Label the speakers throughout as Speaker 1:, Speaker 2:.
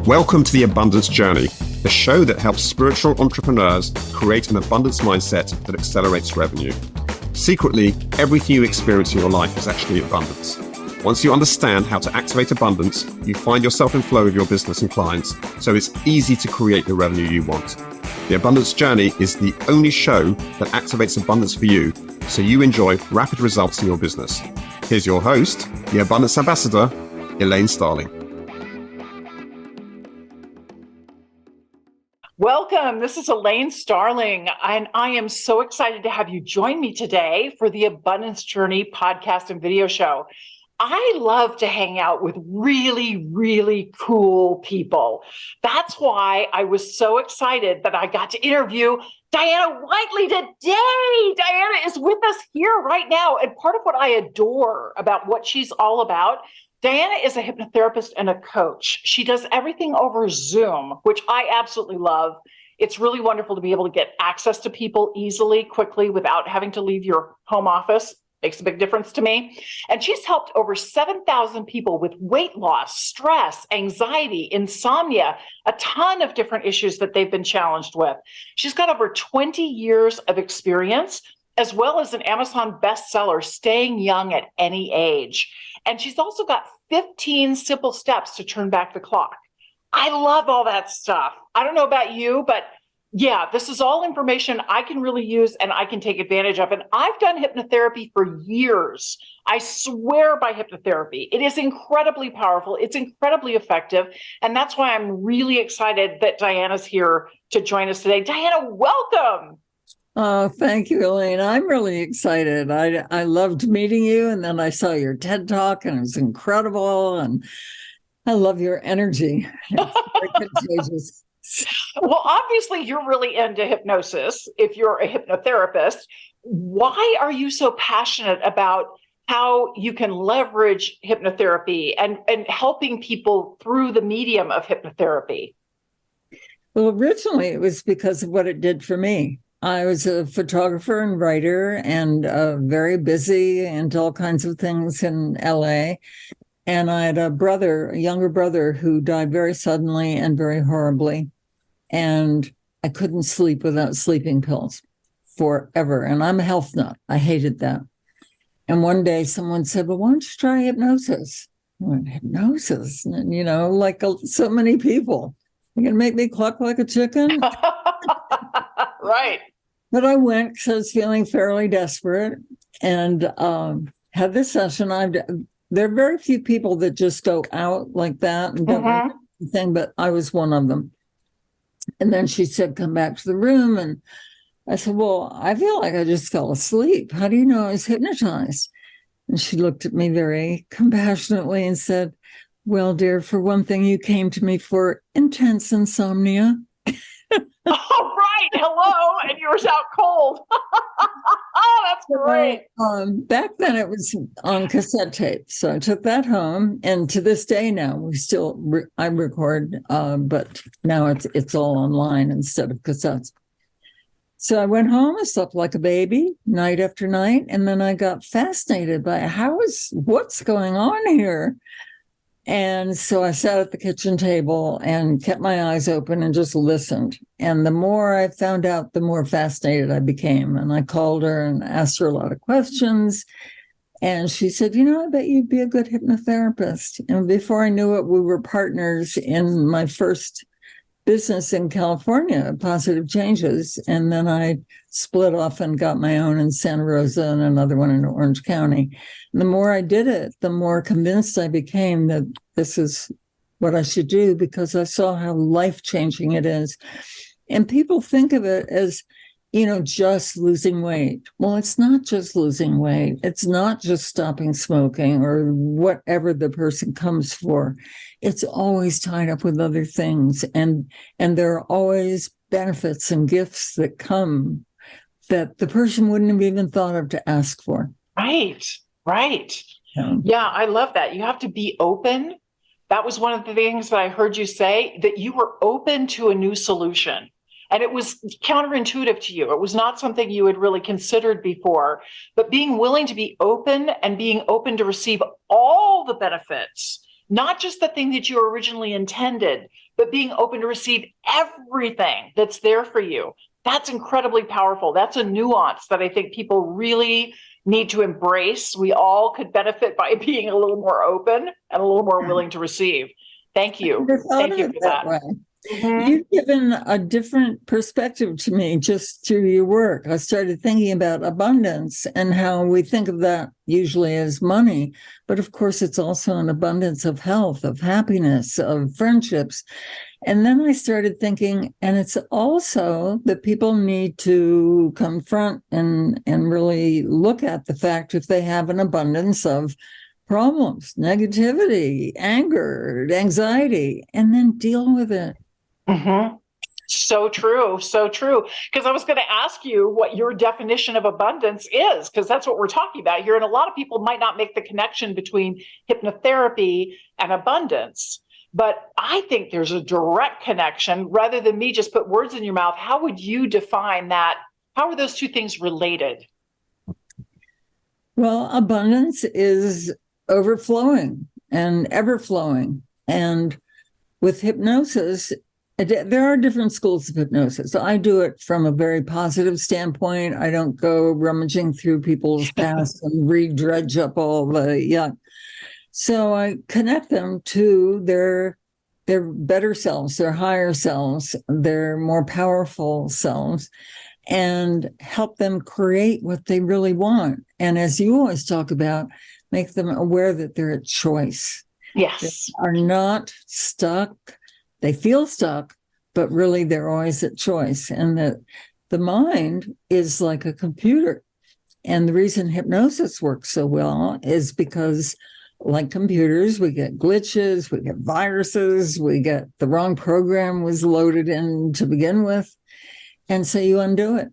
Speaker 1: Welcome to the Abundance Journey, the show that helps spiritual entrepreneurs create an abundance mindset that accelerates revenue. Secretly, everything you experience in your life is actually abundance. Once you understand how to activate abundance, you find yourself in flow with your business and clients, so it's easy to create the revenue you want. The Abundance Journey is the only show that activates abundance for you, so you enjoy rapid results in your business. Here's your host, the Abundance Ambassador, Elaine Starling.
Speaker 2: Welcome. This is Elaine Starling, and I am so excited to have you join me today for the Abundance Journey podcast and video show. I love to hang out with really, really cool people. That's why I was so excited that I got to interview Dianna Whitley today. Dianna is with us here right now. And part of what I adore about what she's all about, Dianna is a hypnotherapist and a coach. She does everything over Zoom, which I absolutely love. It's really wonderful to be able to get access to people easily, quickly, without having to leave your home office. Makes a big difference to me. And she's helped over 7,000 people with weight loss, stress, anxiety, insomnia, a ton of different issues that they've been challenged with. She's got over 20 years of experience, as well as an Amazon bestseller, Staying Young at Any Age. And she's also got 15 simple steps to turn back the clock. I love all that stuff. I don't know about you, but yeah, this is all information I can really use and I can take advantage of. And I've done hypnotherapy for years. I swear by hypnotherapy. It is incredibly powerful. It's incredibly effective. And that's why I'm really excited that Dianna's here to join us today. Dianna, welcome.
Speaker 3: Oh, thank you, Elaine. I'm really excited. I loved meeting you, and then I saw your TED Talk, and it was incredible. And I love your energy. It's very contagious.
Speaker 2: Well, obviously, you're really into hypnosis if you're a hypnotherapist. Why are you so passionate about how you can leverage hypnotherapy and helping people through the medium of hypnotherapy?
Speaker 3: Well, originally, it was because of what it did for me. I was a photographer and writer and very busy into all kinds of things in LA. And I had a younger brother who died very suddenly and very horribly. And I couldn't sleep without sleeping pills forever. And I'm a health nut. I hated that. And one day someone said, well, why don't you try hypnosis? I went, hypnosis? And, like so many people, you're going to make me cluck like a chicken?
Speaker 2: Right.
Speaker 3: But I went because I was feeling fairly desperate and had this session. There are very few people that just go out like that and don't do anything, but I was one of them. And then she said, come back to the room. And I said, well, I feel like I just fell asleep. How do you know I was hypnotized? And she looked at me very compassionately and said, well, dear, for one thing, you came to me for intense insomnia.
Speaker 2: Oh, right. Hello. And you were out cold. Oh, that's great.
Speaker 3: Back then it was on cassette tape. So I took that home. And to this day now, I record, but now it's all online instead of cassettes. So I went home and slept like a baby night after night. And then I got fascinated by what's going on here? And so I sat at the kitchen table and kept my eyes open and just listened. And the more I found out, the more fascinated I became. And I called her and asked her a lot of questions. And she said, I bet you'd be a good hypnotherapist. And before I knew it, we were partners in my first business in California, Positive Changes. And then I split off and got my own in Santa Rosa and another one in Orange County. And the more I did it, the more convinced I became that this is what I should do because I saw how life-changing it is. And people think of it as, just losing weight. Well, it's not just losing weight. It's not just stopping smoking or whatever the person comes for. It's always tied up with other things. And there are always benefits and gifts that come that the person wouldn't have even thought of to ask for.
Speaker 2: Right. Yeah, I love that. You have to be open. That was one of the things that I heard you say, that you were open to a new solution. And it was counterintuitive to you. It was not something you had really considered before, but being willing to be open and being open to receive all the benefits, not just the thing that you originally intended, but being open to receive everything that's there for you. That's incredibly powerful. That's a nuance that I think people really need to embrace. We all could benefit by being a little more open and a little more willing to receive. Thank you. Thank you for that.
Speaker 3: Way.
Speaker 2: Mm-hmm.
Speaker 3: You've given a different perspective to me just through your work. I started thinking about abundance and how we think of that usually as money, but of course it's also an abundance of health, of happiness, of friendships. And then I started thinking, and it's also that people need to confront and really look at the fact if they have an abundance of problems, negativity, anger, anxiety, and then deal with it.
Speaker 2: Mm-hmm. So true. So true. Because I was going to ask you what your definition of abundance is, because that's what we're talking about here. And a lot of people might not make the connection between hypnotherapy and abundance. But I think there's a direct connection. Rather than me just put words in your mouth, how would you define that? How are those two things related?
Speaker 3: Well, abundance is overflowing and ever flowing. And with hypnosis, there are different schools of hypnosis. I do it from a very positive standpoint. I don't go rummaging through people's past and redredge up all the yuck. So I connect them to their better selves, their higher selves, their more powerful selves, and help them create what they really want. And as you always talk about, make them aware that they're a choice.
Speaker 2: Yes.
Speaker 3: They are not stuck. They feel stuck, but really they're always at choice. And that the mind is like a computer. And the reason hypnosis works so well is because, like computers, we get glitches, we get viruses, we get the wrong program was loaded in to begin with. And so you undo it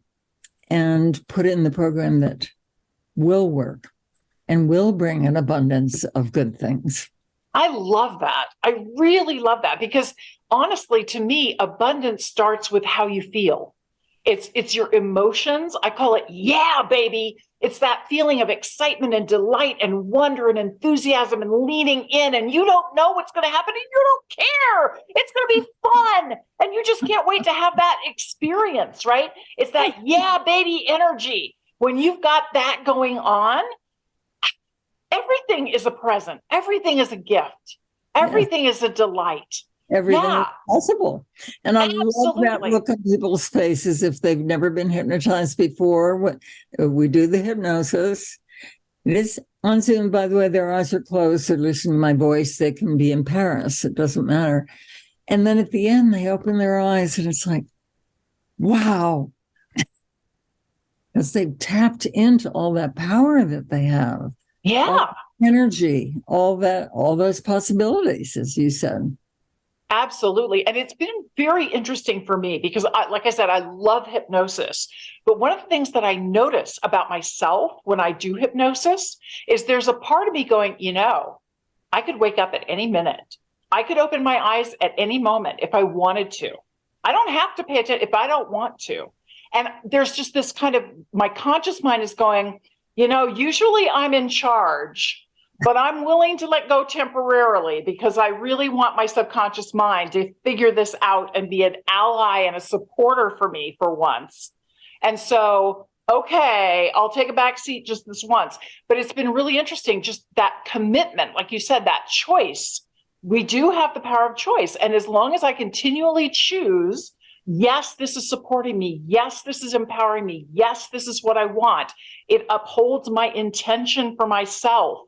Speaker 3: and put in the program that will work and will bring an abundance of good things.
Speaker 2: I love that. I really love that, because honestly, to me, abundance starts with how you feel. It's your emotions. I call it, yeah, baby. It's that feeling of excitement and delight and wonder and enthusiasm and leaning in, and you don't know what's going to happen and you don't care. It's going to be fun. And you just can't wait to have that experience, right? It's that, yeah, baby energy. When you've got that going on, everything is a present. Everything is a gift. Everything is a delight.
Speaker 3: Everything is possible. And I love that look on people's faces if they've never been hypnotized before. We do the hypnosis. It is on Zoom, by the way. Their eyes are closed. They're listening to my voice. They can be in Paris. It doesn't matter. And then at the end, they open their eyes and it's like, wow. As they've tapped into all that power that they have.
Speaker 2: Yeah.
Speaker 3: Energy, all those possibilities, as you said.
Speaker 2: Absolutely. And it's been very interesting for me because, like I said, I love hypnosis. But one of the things that I notice about myself when I do hypnosis is there's a part of me going, I could wake up at any minute. I could open my eyes at any moment if I wanted to. I don't have to pay attention if I don't want to. And there's just this kind of, my conscious mind is going, usually I'm in charge, but I'm willing to let go temporarily because I really want my subconscious mind to figure this out and be an ally and a supporter for me for once. And so, okay, I'll take a back seat just this once. But it's been really interesting, just that commitment, like you said, that choice. We do have the power of choice. And as long as I continually choose, yes, this is supporting me. Yes, this is empowering me. Yes, this is what I want. It upholds my intention for myself.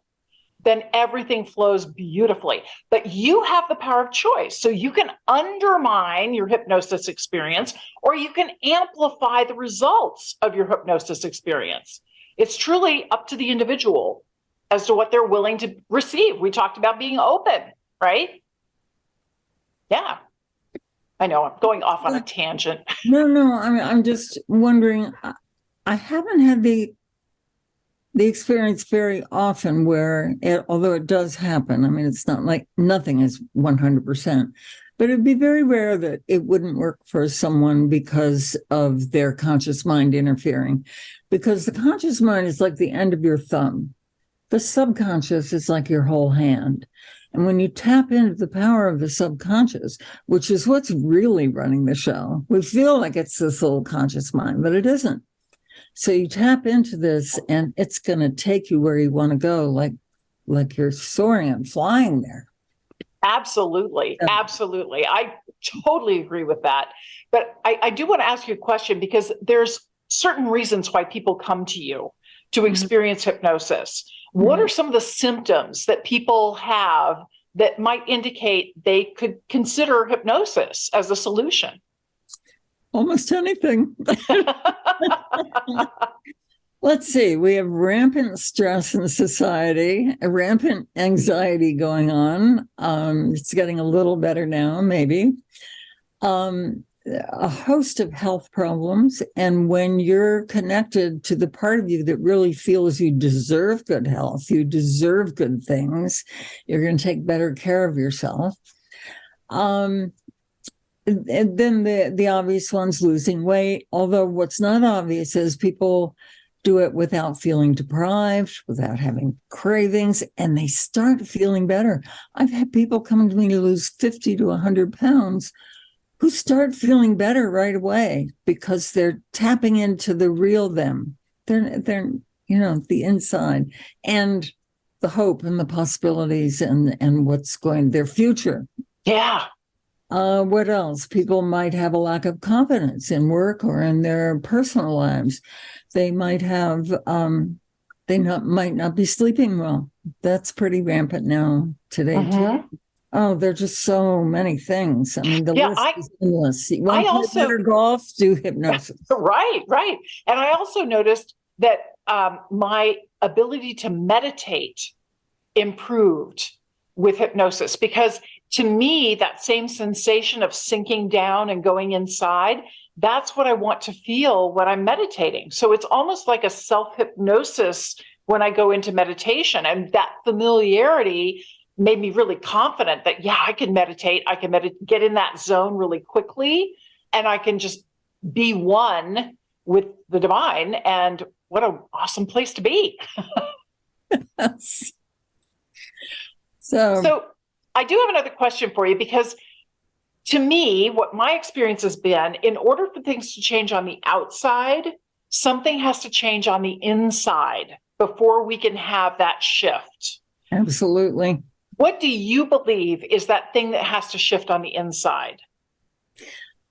Speaker 2: Then everything flows beautifully. But you have the power of choice. So you can undermine your hypnosis experience, or you can amplify the results of your hypnosis experience. It's truly up to the individual as to what they're willing to receive. We talked about being open, right? Yeah. I know I'm going off on a tangent.
Speaker 3: No. I'm just wondering, I haven't had the experience very often where, although it does happen, it's not like nothing is 100%, but it'd be very rare that it wouldn't work for someone because of their conscious mind interfering, because the conscious mind is like the end of your thumb. The subconscious is like your whole hand. And when you tap into the power of the subconscious, which is what's really running the show, we feel like it's this little conscious mind, but it isn't. So you tap into this and it's going to take you where you want to go, like you're soaring and flying there.
Speaker 2: Absolutely. Absolutely. I totally agree with that. But I do want to ask you a question, because there's certain reasons why people come to you to experience hypnosis. What are some of the symptoms that people have that might indicate they could consider hypnosis as a solution?
Speaker 3: Almost anything. Let's see. We have rampant stress in society, a rampant anxiety going on. It's getting a little better now, maybe. A host of health problems. And when you're connected to the part of you that really feels you deserve good health, you deserve good things, you're going to take better care of yourself. And then the obvious ones, losing weight. Although what's not obvious is people do it without feeling deprived, without having cravings, and they start feeling better. I've had people coming to me to lose 50 to 100 pounds who start feeling better right away because they're tapping into the real them. They're the inside and the hope and the possibilities and what's going, their future.
Speaker 2: Yeah.
Speaker 3: What else? People might have a lack of confidence in work or in their personal lives. They might have, might not be sleeping well. That's pretty rampant now today, too. Oh, there are just so many things. I mean, the list is endless. You want to play better golf? Do hypnosis.
Speaker 2: Right. And I also noticed that my ability to meditate improved with hypnosis, because to me, that same sensation of sinking down and going inside, that's what I want to feel when I'm meditating. So it's almost like a self-hypnosis when I go into meditation. And that familiarity made me really confident that, I can meditate. I can get in that zone really quickly, and I can just be one with the divine. And what an awesome place to be.
Speaker 3: Yes.
Speaker 2: So I do have another question for you, because to me, what my experience has been, in order for things to change on the outside, something has to change on the inside before we can have that shift.
Speaker 3: Absolutely.
Speaker 2: What do you believe is that thing that has to shift on the inside?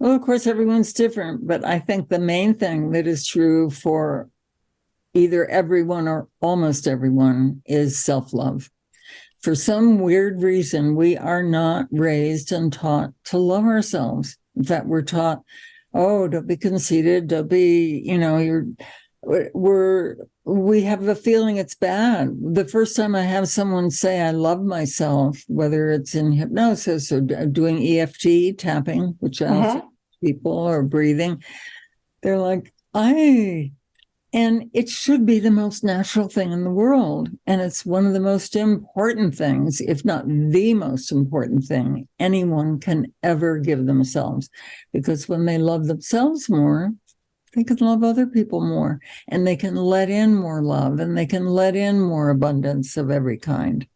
Speaker 3: Well, of course, everyone's different, but I think the main thing that is true for either everyone or almost everyone is self-love. For some weird reason, we are not raised and taught to love ourselves. In fact, we're taught, don't be conceited, don't be, we have the feeling it's bad. The first time I have someone say, I love myself, whether it's in hypnosis or doing EFT tapping, which I also people or breathing, they're like, and it should be the most natural thing in the world. And it's one of the most important things, if not the most important thing anyone can ever give themselves. Because when they love themselves more, they can love other people more, and they can let in more love, and they can let in more abundance of every kind.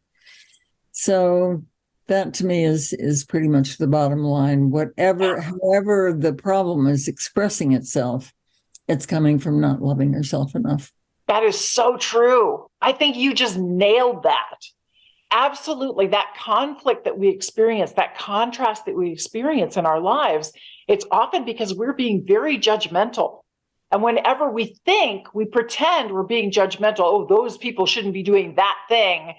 Speaker 3: So that to me is pretty much the bottom line. However the problem is expressing itself, it's coming from not loving yourself enough.
Speaker 2: That is so true. I think you just nailed that. Absolutely. That conflict that we experience, that contrast that we experience in our lives, it's often because we're being very judgmental. And whenever we pretend we're being judgmental, those people shouldn't be doing that thing.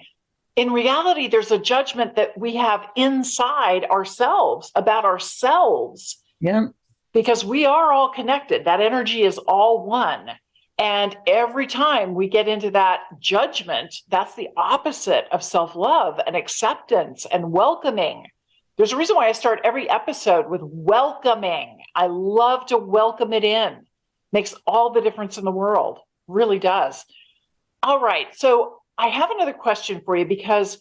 Speaker 2: In reality, there's a judgment that we have inside ourselves about ourselves.
Speaker 3: Yeah.
Speaker 2: Because we are all connected. That energy is all one. And every time we get into that judgment, that's the opposite of self-love and acceptance and welcoming. There's a reason why I start every episode with welcoming. I love to welcome it in. Makes all the difference in the world. Really does. All right. So I have another question for you, because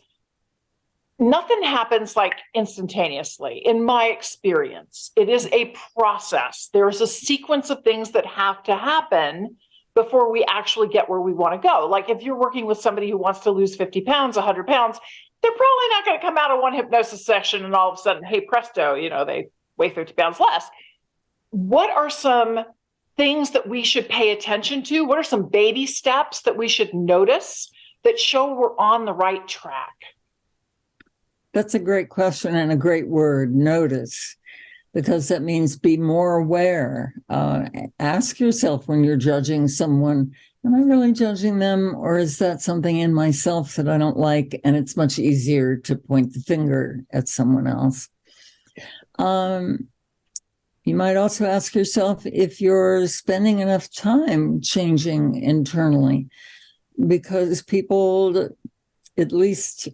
Speaker 2: nothing happens like instantaneously. In my experience, it is a process. There's a sequence of things that have to happen before we actually get where we want to go. Like if you're working with somebody who wants to lose 50 pounds, 100 pounds, they're probably not going to come out of one hypnosis session and all of a sudden, hey, presto, they weigh 50 pounds less. What are some things that we should pay attention to? What are some baby steps that we should notice that show we're on the right track?
Speaker 3: That's a great question and a great word, notice, because that means be more aware. Ask yourself when you're judging someone, am I really judging them, or is that something in myself that I don't like? And it's much easier to point the finger at someone else. You might also ask yourself if you're spending enough time changing internally, because people, at least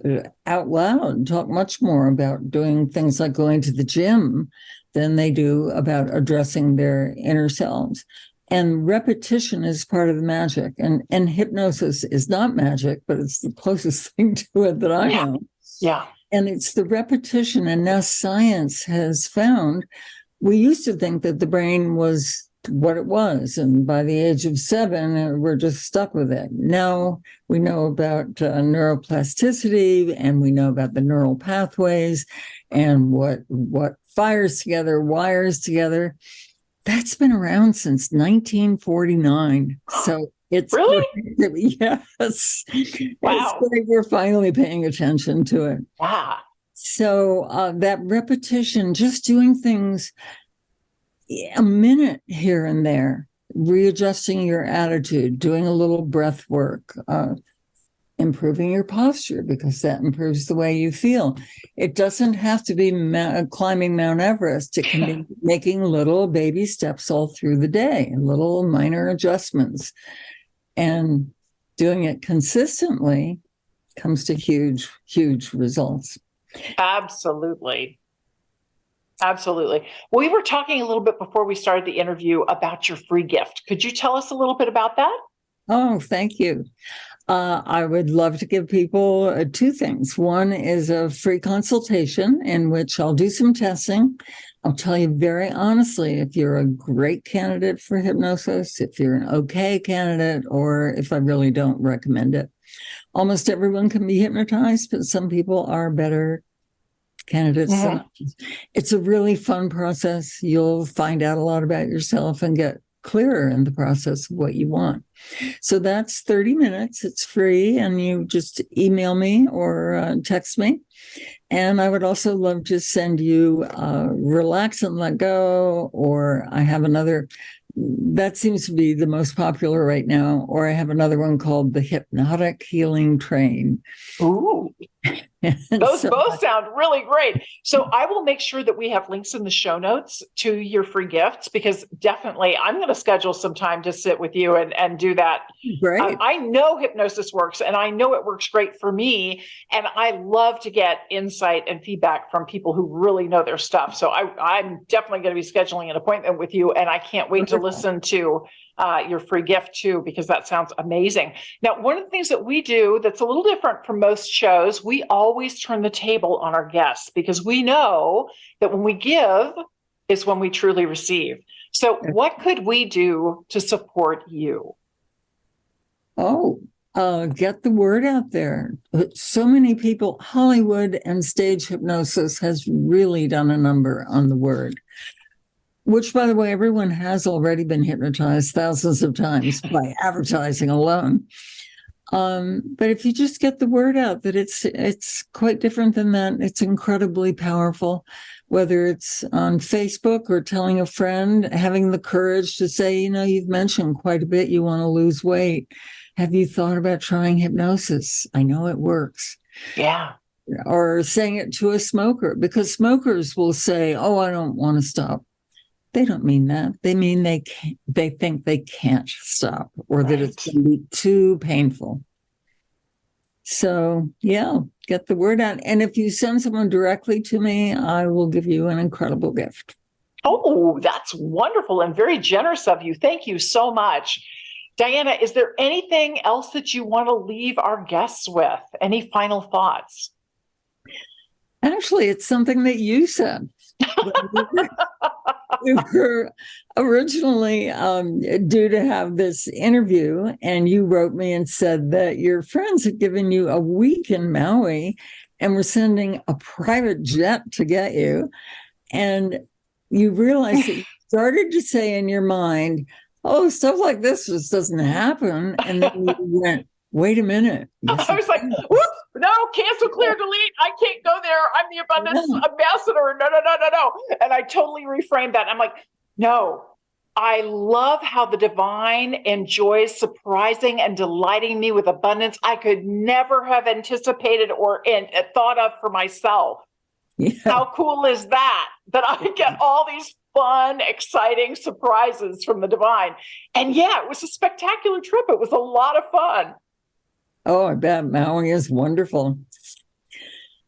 Speaker 3: out loud, talk much more about doing things like going to the gym than they do about addressing their inner selves. And repetition is part of the magic. And hypnosis is not magic, but it's the closest thing to it that I know.
Speaker 2: Yeah.
Speaker 3: And it's the repetition. And now science has found, we used to think that the brain was what it was. And by the age of 7, we're just stuck with it. Now we know about neuroplasticity, and we know about the neural pathways and what fires together, wires together. That's been around since 1949. So it's
Speaker 2: really?
Speaker 3: Yes.
Speaker 2: Wow.
Speaker 3: It's great we're finally paying attention to it.
Speaker 2: Yeah.
Speaker 3: So that repetition, just doing things a minute here and there, readjusting your attitude, doing a little breath work, improving your posture, because that improves the way you feel. It doesn't have to be climbing Mount Everest. It can be making little baby steps all through the day, little minor adjustments. And doing it consistently comes to huge, huge results.
Speaker 2: Absolutely. Absolutely. We were talking a little bit before we started the interview about your free gift. Could you tell us a little bit about that?
Speaker 3: Oh, thank you. I would love to give people 2 things. One is a free consultation in which I'll do some testing. I'll tell you very honestly if you're a great candidate for hypnosis, if you're an okay candidate, or if I really don't recommend it. Almost everyone can be hypnotized, but some people are better candidates. It's a really fun process. You'll find out a lot about yourself and get clearer in the process of what you want. So that's 30 minutes. It's free, and you just email me or text me. And I would also love to send you Relax and Let Go, or I have another that seems to be the most popular right now, or I have another one called the Hypnotic Healing Train.
Speaker 2: Ooh. Those both sound really great. So I will make sure that we have links in the show notes to your free gifts, because definitely I'm going to schedule some time to sit with you and do that.
Speaker 3: Great.
Speaker 2: I know hypnosis works, and I know it works great for me. And I love to get insight and feedback from people who really know their stuff. So I'm definitely going to be scheduling an appointment with you, and I can't wait to listen to your free gift too, because that sounds amazing. Now, one of the things that we do that's a little different from most shows, we always turn the table on our guests, because we know that when we give is when we truly receive. So what could we do to support you?
Speaker 3: Get the word out there. So many people, Hollywood and stage hypnosis has really done a number on the word. Which, by the way, everyone has already been hypnotized thousands of times by advertising alone. But if you just get the word out that it's quite different than that, it's incredibly powerful, whether it's on Facebook or telling a friend, having the courage to say, you've mentioned quite a bit, you want to lose weight. Have you thought about trying hypnosis? I know it works.
Speaker 2: Yeah.
Speaker 3: Or saying it to a smoker, because smokers will say, I don't want to stop. They don't mean that. They mean they think they can't stop, or that it's going to be too painful. So, get the word out. And if you send someone directly to me, I will give you an incredible gift.
Speaker 2: Oh, that's wonderful and very generous of you. Thank you so much. Dianna, is there anything else that you want to leave our guests with? Any final thoughts?
Speaker 3: Actually, it's something that you said. We were originally due to have this interview, and you wrote me and said that your friends had given you a week in Maui and we're sending a private jet to get you. And you realize that you started to say in your mind, oh, stuff like this just doesn't happen. And then you went, wait a minute.
Speaker 2: Yes, I was like, whoops, no, cancel, clear, delete. I can't go there. I'm the abundance ambassador. No. And I totally reframed that. I'm like, no, I love how the divine enjoys surprising and delighting me with abundance I could never have anticipated or thought of for myself. Yeah. How cool is that? That I get all these fun, exciting surprises from the divine. And yeah, it was a spectacular trip. It was a lot of fun.
Speaker 3: Oh, I bet Maui is wonderful.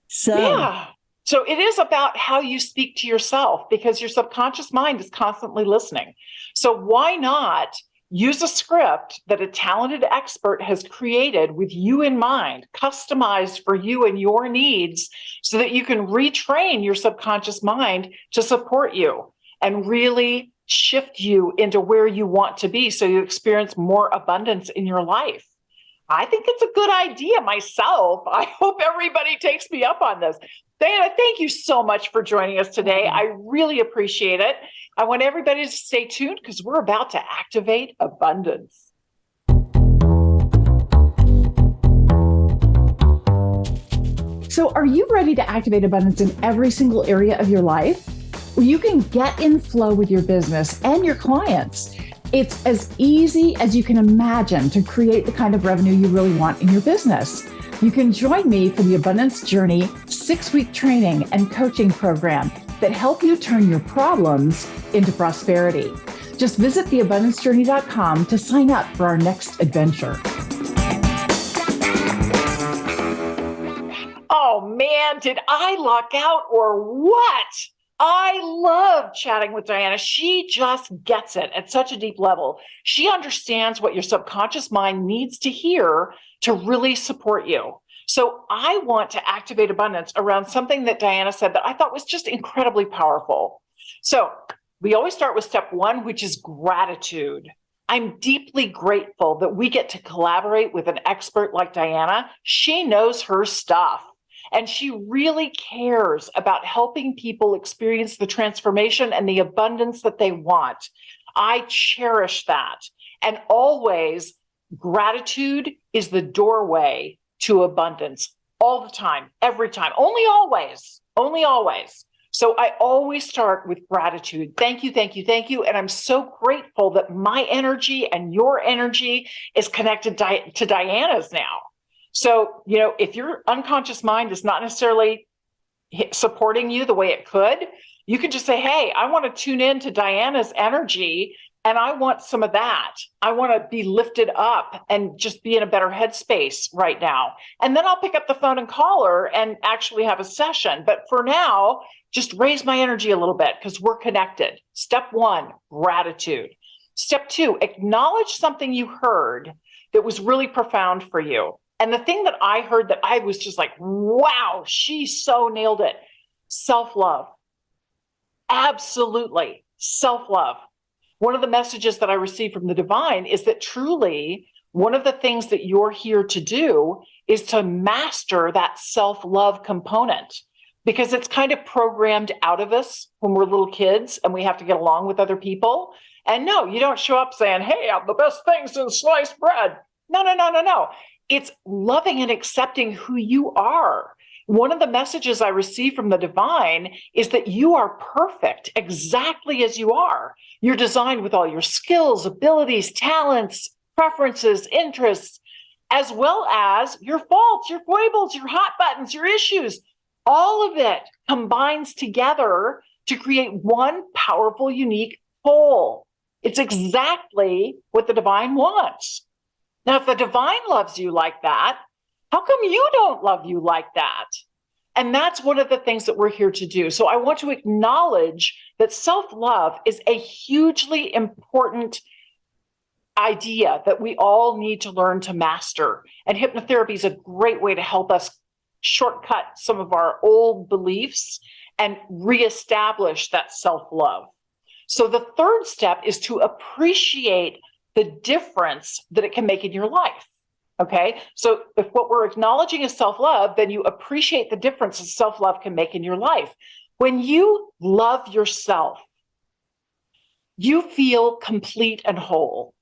Speaker 2: So it is about how you speak to yourself, because your subconscious mind is constantly listening. So why not use a script that a talented expert has created with you in mind, customized for you and your needs, so that you can retrain your subconscious mind to support you and really shift you into where you want to be so you experience more abundance in your life. I think it's a good idea myself. I hope everybody takes me up on this. Dianna, thank you so much for joining us today. I really appreciate it. I want everybody to stay tuned because we're about to activate abundance.
Speaker 4: So are you ready to activate abundance in every single area of your life? Well, you can get in flow with your business and your clients. It's as easy as you can imagine to create the kind of revenue you really want in your business. You can join me for the Abundance Journey 6-week training and coaching program that help you turn your problems into prosperity. Just visit theabundancejourney.com to sign up for our next adventure.
Speaker 2: Oh man, did I luck out or what? I love chatting with Dianna. She just gets it at such a deep level. She understands what your subconscious mind needs to hear to really support you. So I want to activate abundance around something that Dianna said that I thought was just incredibly powerful. So we always start with step 1, which is gratitude. I'm deeply grateful that we get to collaborate with an expert like Dianna. She knows her stuff. And she really cares about helping people experience the transformation and the abundance that they want. I cherish that. And always, gratitude is the doorway to abundance. All the time, every time, only always. So I always start with gratitude. Thank you, thank you, thank you. And I'm so grateful that my energy and your energy is connected to Dianna's now. So, if your unconscious mind is not necessarily supporting you the way it could, you can just say, hey, I want to tune in to Dianna's energy and I want some of that. I want to be lifted up and just be in a better headspace right now. And then I'll pick up the phone and call her and actually have a session. But for now, just raise my energy a little bit because we're connected. Step 1, gratitude. Step 2, acknowledge something you heard that was really profound for you. And the thing that I heard that I was just like, wow, she so nailed it. Self-love. Absolutely. Self-love. One of the messages that I received from the divine is that truly one of the things that you're here to do is to master that self-love component, because it's kind of programmed out of us when we're little kids and we have to get along with other people. And no, you don't show up saying, hey, I'm the best thing since sliced bread. No. It's loving and accepting who you are. One of the messages I received from the divine is that you are perfect exactly as you are. You're designed with all your skills, abilities, talents, preferences, interests, as well as your faults, your foibles, your hot buttons, your issues. All of it combines together to create one powerful, unique whole. It's exactly what the divine wants. Now, if the divine loves you like that, how come you don't love you like that? And that's one of the things that we're here to do. So I want to acknowledge that self-love is a hugely important idea that we all need to learn to master. And hypnotherapy is a great way to help us shortcut some of our old beliefs and reestablish that self-love. So the third step is to appreciate the difference that it can make in your life. Okay. So if what we're acknowledging is self-love, then you appreciate the difference that self-love can make in your life. When you love yourself, you feel complete and whole.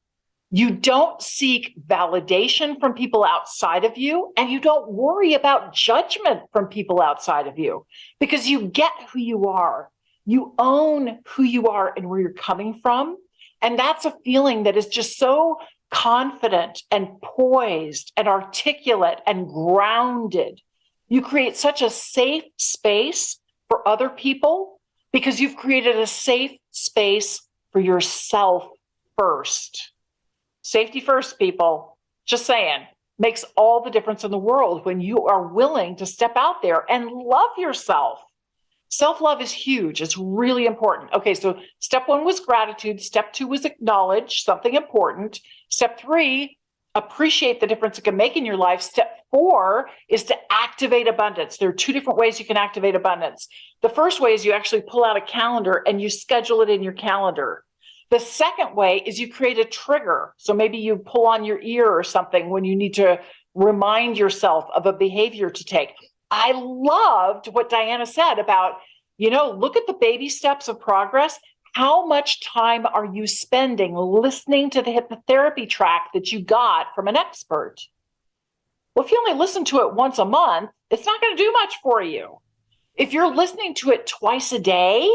Speaker 2: You don't seek validation from people outside of you, and you don't worry about judgment from people outside of you because you get who you are. You own who you are and where you're coming from. And that's a feeling that is just so confident and poised and articulate and grounded. You create such a safe space for other people because you've created a safe space for yourself first. Safety first, people. Just saying. Makes all the difference in the world when you are willing to step out there and love yourself. Self-love is huge. It's really important. Okay, so step 1 was gratitude. Step 2 was acknowledge something important. Step 3, appreciate the difference it can make in your life. Step 4 is to activate abundance. There are 2 different ways you can activate abundance. The first way is you actually pull out a calendar and you schedule it in your calendar. The second way is you create a trigger. So maybe you pull on your ear or something when you need to remind yourself of a behavior to take. I loved what Dianna said about, look at the baby steps of progress. How much time are you spending listening to the hypnotherapy track that you got from an expert? Well, if you only listen to it once a month, it's not going to do much for you. If you're listening to it twice a day,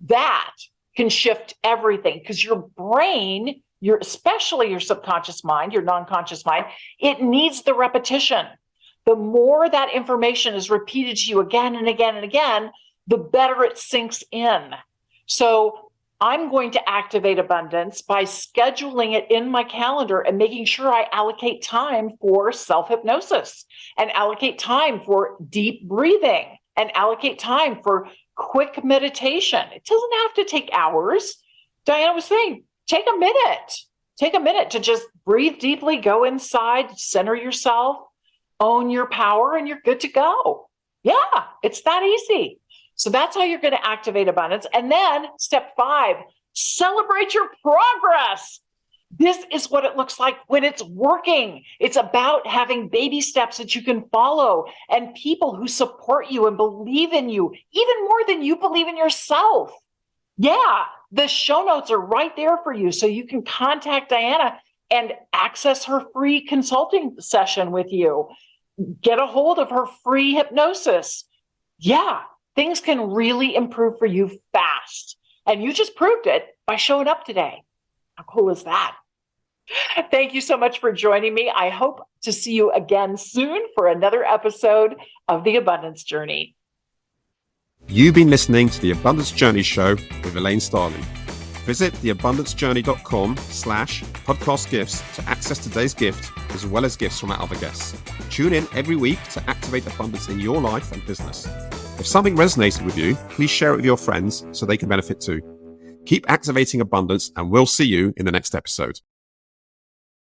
Speaker 2: that can shift everything because your brain, especially your subconscious mind, your non-conscious mind, it needs the repetition. The more that information is repeated to you again and again and again, the better it sinks in. So I'm going to activate abundance by scheduling it in my calendar and making sure I allocate time for self-hypnosis and allocate time for deep breathing and allocate time for quick meditation. It doesn't have to take hours. Dianna was saying, take a minute. Take a minute to just breathe deeply, go inside, center yourself, own your power, and you're good to go. Yeah, it's that easy. So that's how you're going to activate abundance. And then step 5, celebrate your progress. This is what it looks like when it's working. It's about having baby steps that you can follow and people who support you and believe in you, even more than you believe in yourself. Yeah, the show notes are right there for you. So you can contact Dianna and access her free consulting session with you. Get a hold of her free hypnosis. Yeah, things can really improve for you fast. And you just proved it by showing up today. How cool is that? Thank you so much for joining me. I hope to see you again soon for another episode of The Abundance Journey.
Speaker 1: You've been listening to The Abundance Journey Show with Elaine Starling. Visit theabundancejourney.com/podcast gifts to access today's gift, as well as gifts from our other guests. Tune in every week to activate abundance in your life and business. If something resonated with you, please share it with your friends so they can benefit too. Keep activating abundance, and we'll see you in the next episode.